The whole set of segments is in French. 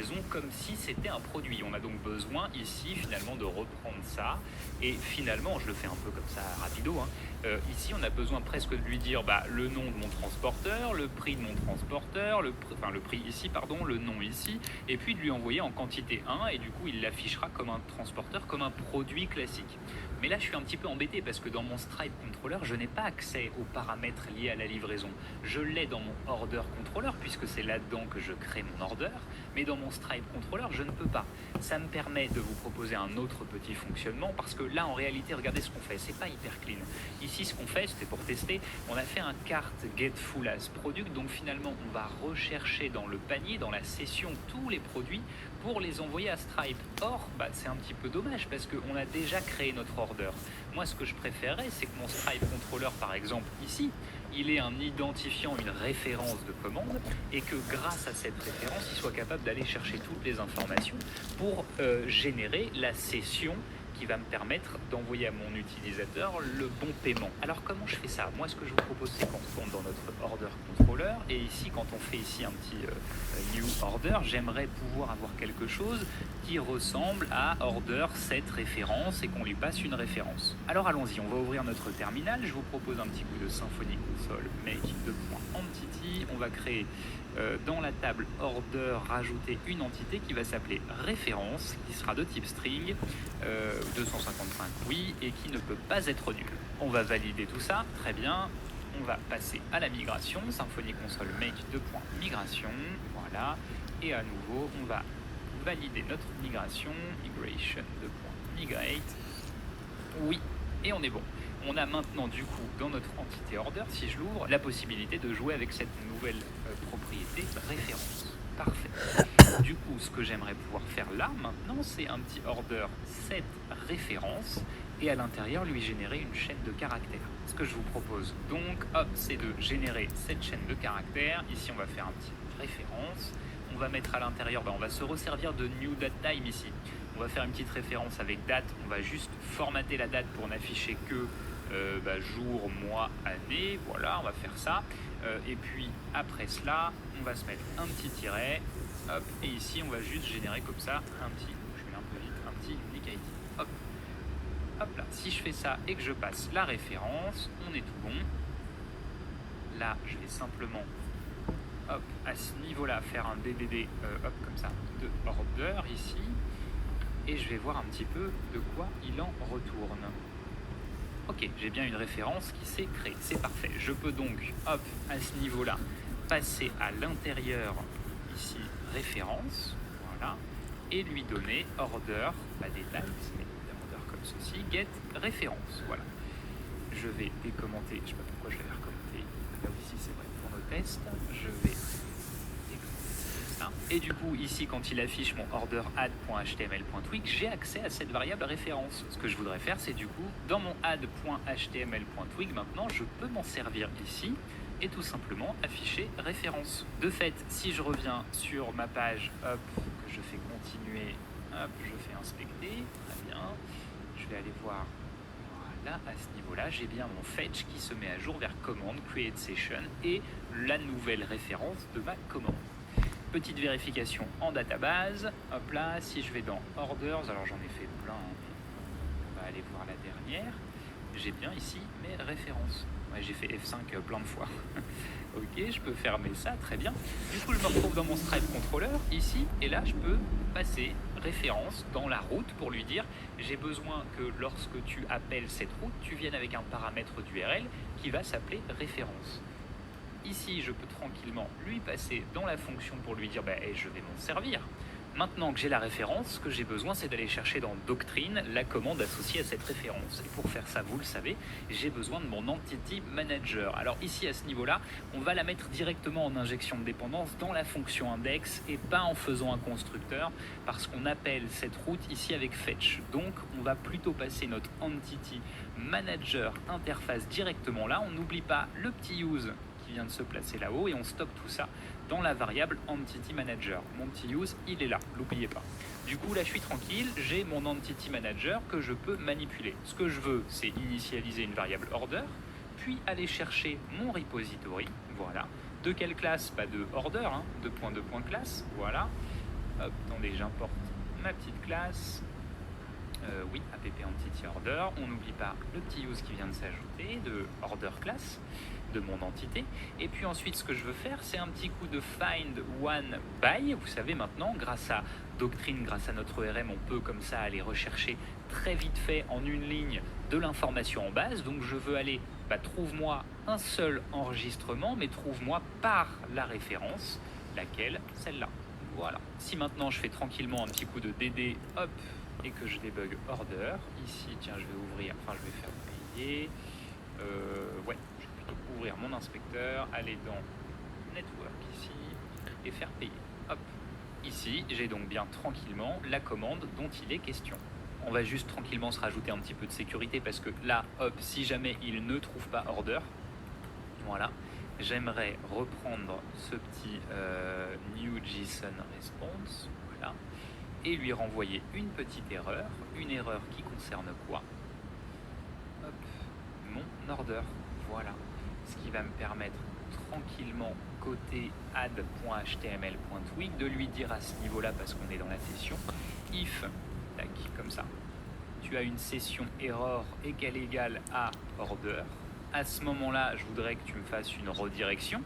livraison comme si c'était un produit. On a donc besoin ici finalement de reprendre ça et finalement, je le fais un peu comme ça rapido, hein, ici on a besoin presque de lui dire le nom de mon transporteur, le prix de mon transporteur, le prix ici, pardon, le nom ici, et puis de lui envoyer en quantité 1 et du coup il l'affichera comme un transporteur, comme un produit classique. Mais là je suis un petit peu embêté parce que dans mon Stripe Controller je n'ai pas accès aux paramètres liés à la livraison. Je l'ai dans mon Order Controller puisque c'est là-dedans que je crée mon order, mais dans mon Stripe Controller je ne peux pas. Ça me permet de vous proposer un autre petit fonctionnement parce que là en réalité regardez ce qu'on fait, c'est pas hyper clean. Ici ce qu'on fait, c'était pour tester, on a fait un cart get full as product, donc finalement on va rechercher dans le panier, dans la session tous les produits pour les envoyer à Stripe. Or, c'est un petit peu dommage parce qu'on a déjà créé notre order. Moi, ce que je préférerais, c'est que mon Stripe Controller, par exemple, ici, il ait un identifiant, une référence de commande et que grâce à cette référence, il soit capable d'aller chercher toutes les informations pour générer la session qui va me permettre d'envoyer à mon utilisateur le bon paiement. Alors comment je fais ça? Moi ce que je vous propose c'est qu'on retourne dans notre Order Controller et ici quand on fait ici un petit New Order, j'aimerais pouvoir avoir quelque chose qui ressemble à Order cette référence et qu'on lui passe une référence. Alors allons-y, on va ouvrir notre terminal, je vous propose un petit coup de Symfony Console make 2.entity, on va créer dans la table order rajouter une entité qui va s'appeler référence, qui sera de type string, 255 oui, et qui ne peut pas être nulle. On va valider tout ça, très bien. On va passer à la migration, Symfony Console make 2.migration, voilà. Et à nouveau, on va valider notre migration, migration 2.migrate, oui, et on est bon. On a maintenant du coup dans notre entité order, si je l'ouvre, la possibilité de jouer avec cette nouvelle propriété référence. Parfait. Du coup, ce que j'aimerais pouvoir faire là maintenant, c'est un petit order set référence et à l'intérieur lui générer une chaîne de caractères. Ce que je vous propose donc, c'est de générer cette chaîne de caractères. Ici, on va faire un petit référence. On va mettre à l'intérieur, on va se resservir de new date time ici. On va faire une petite référence avec date. On va juste formater la date pour n'afficher que jour, mois, année, voilà, on va faire ça. Et puis après cela, on va se mettre un petit tiret, hop, et ici on va juste générer comme ça un petit, je mets un peu vite, un petit unique ID. Hop, hop là. Si je fais ça et que je passe la référence, on est tout bon. Là, je vais simplement, hop, à ce niveau-là, faire un DDD, hop, comme ça, de order ici, et je vais voir un petit peu de quoi il en retourne. Ok, j'ai bien une référence qui s'est créée, c'est parfait. Je peux donc, hop, à ce niveau-là, passer à l'intérieur, ici, référence, voilà, et lui donner order, pas des dates, mais order comme ceci, get référence, voilà. Je vais décommenter, je sais pas pourquoi je l'avais recommenté, là ici c'est vrai pour nos tests, je vais et du coup, ici, quand il affiche mon order add.html.twig, j'ai accès à cette variable référence. Ce que je voudrais faire, c'est du coup, dans mon add.html.twig, maintenant, je peux m'en servir ici et tout simplement afficher référence. De fait, si je reviens sur ma page, hop, que je fais continuer, hop, je fais inspecter, très bien, je vais aller voir. Là, à ce niveau-là, j'ai bien mon fetch qui se met à jour vers commande, create session et la nouvelle référence de ma commande. Petite vérification en database, hop là, si je vais dans orders, alors j'en ai fait plein, on va aller voir la dernière, j'ai bien ici mes références. Ouais, j'ai fait F5 plein de fois. Ok, je peux fermer ça, très bien. Du coup, je me retrouve dans mon Stripe Controller, ici, et là, je peux passer référence dans la route pour lui dire j'ai besoin que lorsque tu appelles cette route, tu viennes avec un paramètre d'URL qui va s'appeler référence. Ici, je peux tranquillement lui passer dans la fonction pour lui dire je vais m'en servir. Maintenant que j'ai la référence, ce que j'ai besoin, c'est d'aller chercher dans Doctrine la commande associée à cette référence. Et pour faire ça, vous le savez, j'ai besoin de mon Entity Manager. Alors ici, à ce niveau-là, on va la mettre directement en injection de dépendance dans la fonction index et pas en faisant un constructeur parce qu'on appelle cette route ici avec fetch. Donc, on va plutôt passer notre Entity Manager interface directement là. On n'oublie pas le petit use qui vient de se placer là-haut et on stocke tout ça dans la variable Entity Manager. Mon petit use, il est là, n'oubliez pas. Du coup, là, je suis tranquille, j'ai mon Entity Manager que je peux manipuler. Ce que je veux, c'est initialiser une variable order, puis aller chercher mon repository, voilà. De quelle classe? Pas de order, de .2.classe, voilà. Hop, attendez, j'importe ma petite classe. Oui, app entity order. On n'oublie pas le petit use qui vient de s'ajouter, de order class, de mon entité. Et puis ensuite, ce que je veux faire, c'est un petit coup de find one by. Vous savez maintenant, grâce à Doctrine, grâce à notre ORM, on peut comme ça aller rechercher très vite fait en une ligne de l'information en base. Donc je veux aller, trouve-moi un seul enregistrement, mais trouve-moi par la référence, laquelle, celle-là. Voilà. Si maintenant je fais tranquillement un petit coup de DD, hop, et que je débug order, ici, tiens, je vais ouvrir, enfin je vais faire payer, ouais, je vais plutôt ouvrir mon inspecteur, aller dans Network ici, et faire payer, hop. Ici, j'ai donc bien tranquillement la commande dont il est question. On va juste tranquillement se rajouter un petit peu de sécurité parce que là, hop, si jamais il ne trouve pas order, voilà, j'aimerais reprendre ce petit new JSON response, voilà, et lui renvoyer une petite erreur, une erreur qui concerne quoi? Hop, mon order, voilà, ce qui va me permettre tranquillement côté add.html.twig de lui dire à ce niveau-là, parce qu'on est dans la session, if, tac, comme ça, tu as une session error égale à order. À ce moment-là, je voudrais que tu me fasses une redirection,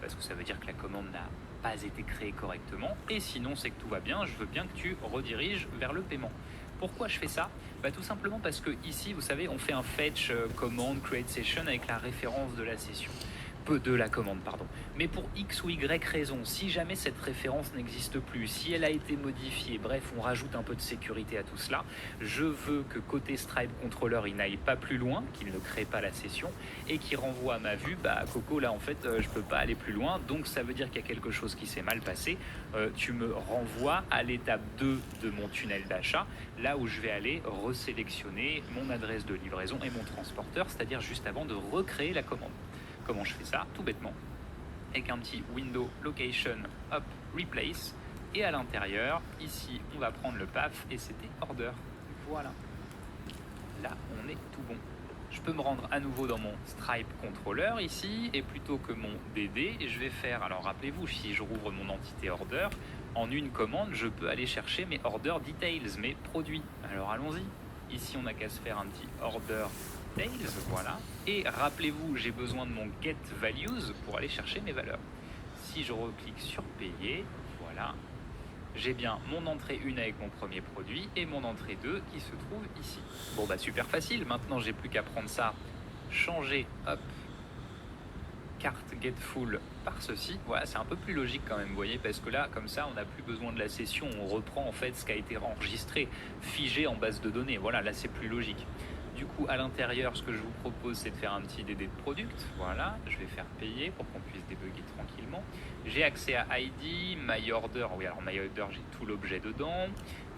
parce que ça veut dire que la commande n'a pas été créée correctement, et sinon c'est que tout va bien, je veux bien que tu rediriges vers le paiement. Pourquoi je fais ça? Tout simplement parce que ici, vous savez, on fait un fetch command create session avec la référence de la session. De la commande, pardon. Mais pour X ou Y raison, si jamais cette référence n'existe plus, si elle a été modifiée, bref, on rajoute un peu de sécurité à tout cela, je veux que côté Stripe Controller, il n'aille pas plus loin, qu'il ne crée pas la session, et qu'il renvoie à ma vue, Coco, là, en fait, je peux pas aller plus loin, donc ça veut dire qu'il y a quelque chose qui s'est mal passé. Tu me renvoies à l'étape 2 de mon tunnel d'achat, là où je vais aller resélectionner mon adresse de livraison et mon transporteur, c'est-à-dire juste avant de recréer la commande. Comment je fais ça? Tout bêtement, avec un petit window location, hop, replace, et à l'intérieur, ici, on va prendre le path, et c'était order. Voilà. Là, on est tout bon. Je peux me rendre à nouveau dans mon Stripe Controller ici, et plutôt que mon DD, je vais faire, alors rappelez-vous, si je rouvre mon entité order, en une commande, je peux aller chercher mes order details, mes produits. Alors allons-y. Ici, on n'a qu'à se faire un petit order details, voilà. Et rappelez-vous, j'ai besoin de mon get values pour aller chercher mes valeurs. Si je reclique sur payer, voilà, j'ai bien mon entrée 1 avec mon premier produit et mon entrée 2 qui se trouve ici. Bon super facile, maintenant j'ai plus qu'à prendre ça, changer, hop, carte get full par ceci. Voilà, c'est un peu plus logique quand même, vous voyez, parce que là, comme ça, on n'a plus besoin de la session, on reprend en fait ce qui a été enregistré, figé en base de données. Voilà, là c'est plus logique. Du coup, à l'intérieur, ce que je vous propose, c'est de faire un petit DD de product. Voilà, je vais faire payer pour qu'on puisse débugger tranquillement. J'ai accès à ID, My Order. Oui, alors My Order, j'ai tout l'objet dedans.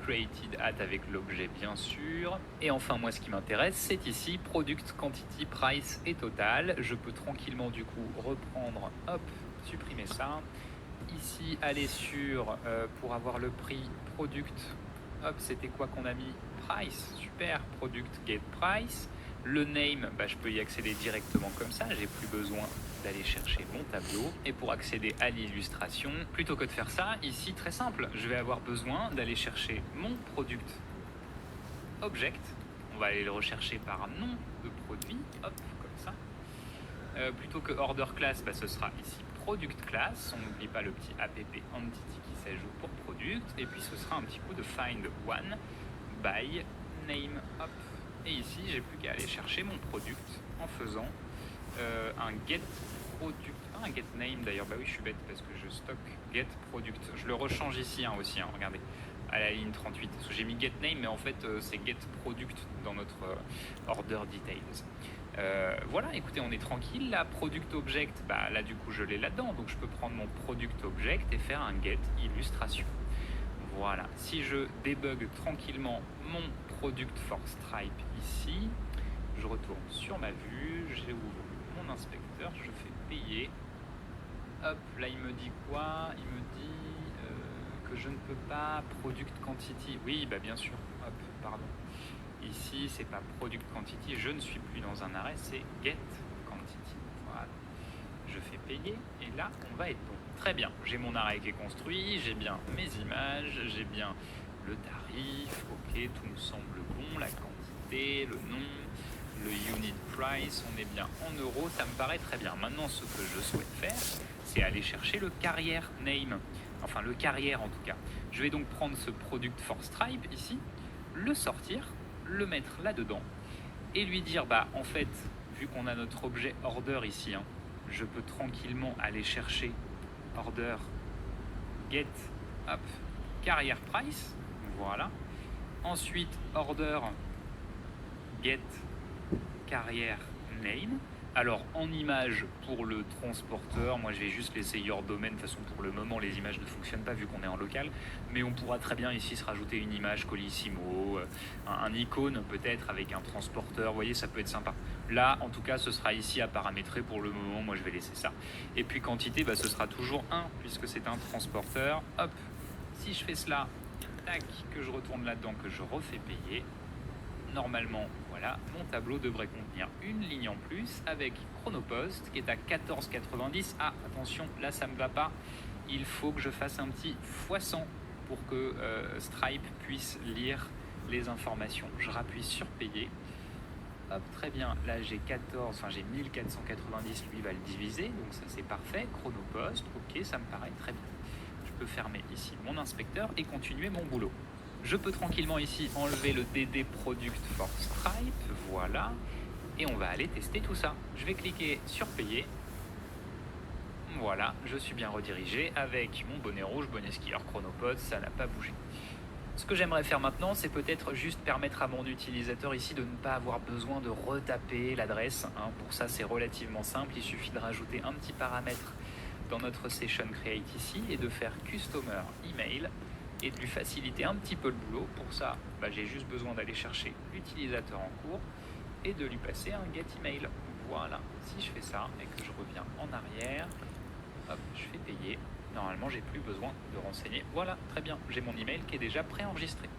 Created at avec l'objet, bien sûr. Et enfin, moi, ce qui m'intéresse, c'est ici Product, Quantity, Price et Total. Je peux tranquillement, du coup, reprendre, hop, supprimer ça. Ici, aller sur, pour avoir le prix, Product. Hop, c'était quoi qu'on a mis? Price, super, product get price. Le name, je peux y accéder directement comme ça, j'ai plus besoin d'aller chercher mon tableau. Et pour accéder à l'illustration, plutôt que de faire ça, ici très simple, je vais avoir besoin d'aller chercher mon product object. On va aller le rechercher par nom de produit, hop, comme ça. Plutôt que order class, ce sera ici product class. On n'oublie pas le petit app entity qui s'ajoute pour product. Et puis ce sera un petit coup de find one by name, hop. Et ici, j'ai plus qu'à aller chercher mon product en faisant un get product, un get name d'ailleurs. Oui, je suis bête parce que je stocke get product. Je le rechange ici aussi, regardez, à la ligne 38. Parce que j'ai mis get name, mais en fait, c'est get product dans notre order details. Voilà, écoutez, on est tranquille. La product object, là du coup, je l'ai là-dedans. Donc, je peux prendre mon product object et faire un get illustration. Voilà, si je débug tranquillement mon product for Stripe ici, je retourne sur ma vue, j'ouvre mon inspecteur, je fais payer. Hop, là il me dit quoi? Il me dit que je ne peux pas product quantity. Oui, bien sûr. Hop, pardon. Ici, c'est pas product quantity, je ne suis plus dans un arrêt, c'est get quantity. Voilà. Je fais payer et là, on va être bon. très bien, j'ai mon arrêt qui est construit, j'ai bien mes images, j'ai bien le tarif, ok, tout me semble bon, la quantité, le nom, le unit price, on est bien en euros, ça me paraît très bien. Maintenant, ce que je souhaite faire, c'est aller chercher le carrière name, enfin le carrière en tout cas. Je vais donc prendre ce product for Stripe ici, le sortir, le mettre là-dedans et lui dire, bah en fait, vu qu'on a notre objet order ici, hein, je peux tranquillement aller chercher order get hop, carrière price, voilà. Ensuite order get carrière name. Alors en image pour le transporteur, moi je vais juste laisser your domain, de toute façon pour le moment les images ne fonctionnent pas vu qu'on est en local, mais on pourra très bien ici se rajouter une image Colissimo, un icône peut-être avec un transporteur, vous voyez ça peut être sympa. Là en tout cas ce sera ici à paramétrer pour le moment, moi je vais laisser ça. Et puis quantité, bah, ce sera toujours 1 puisque c'est un transporteur. Hop, si je fais cela, tac, que je retourne là-dedans, que je refais payer, normalement, voilà, mon tableau devrait contenir une ligne en plus avec Chronopost qui est à 14,90. Ah, attention, là ça me va pas. Il faut que je fasse un petit x100 pour que Stripe puisse lire les informations. Je rappuie sur payer. Hop, très bien. Là j'ai 14, enfin j'ai 1490, lui va le diviser, donc ça c'est parfait. Chronopost, ok, ça me paraît très bien. Je peux fermer ici mon inspecteur et continuer mon boulot. Je peux tranquillement ici enlever le DD Product for Stripe, voilà, et on va aller tester tout ça. Je vais cliquer sur payer. Voilà, je suis bien redirigé avec mon bonnet rouge, bonnet skieur, Chronopod, ça n'a pas bougé. Ce que j'aimerais faire maintenant, c'est peut-être juste permettre à mon utilisateur ici de ne pas avoir besoin de retaper l'adresse. Hein. Pour ça, c'est relativement simple, il suffit de rajouter un petit paramètre dans notre session create ici et de faire customer email et de lui faciliter un petit peu le boulot. Pour ça, bah, j'ai juste besoin d'aller chercher l'utilisateur en cours et de lui passer un get email. Voilà, si je fais ça et que je reviens en arrière, hop, je fais payer. Normalement, j'ai plus besoin de renseigner. Voilà, très bien, j'ai mon email qui est déjà préenregistré.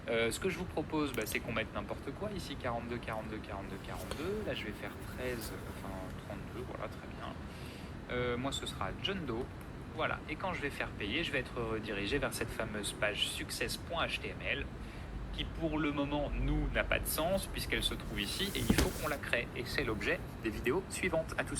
Ce que je vous propose, bah, c'est qu'on mette n'importe quoi. Ici, 42, 42, 42, 42. Là, je vais faire 13, enfin 32, voilà, très bien. Moi, ce sera John Doe. Voilà, et quand je vais faire payer, je vais être redirigé vers cette fameuse page success.html qui pour le moment, nous, n'a pas de sens puisqu'elle se trouve ici et il faut qu'on la crée. Et c'est l'objet des vidéos suivantes. À tout de suite.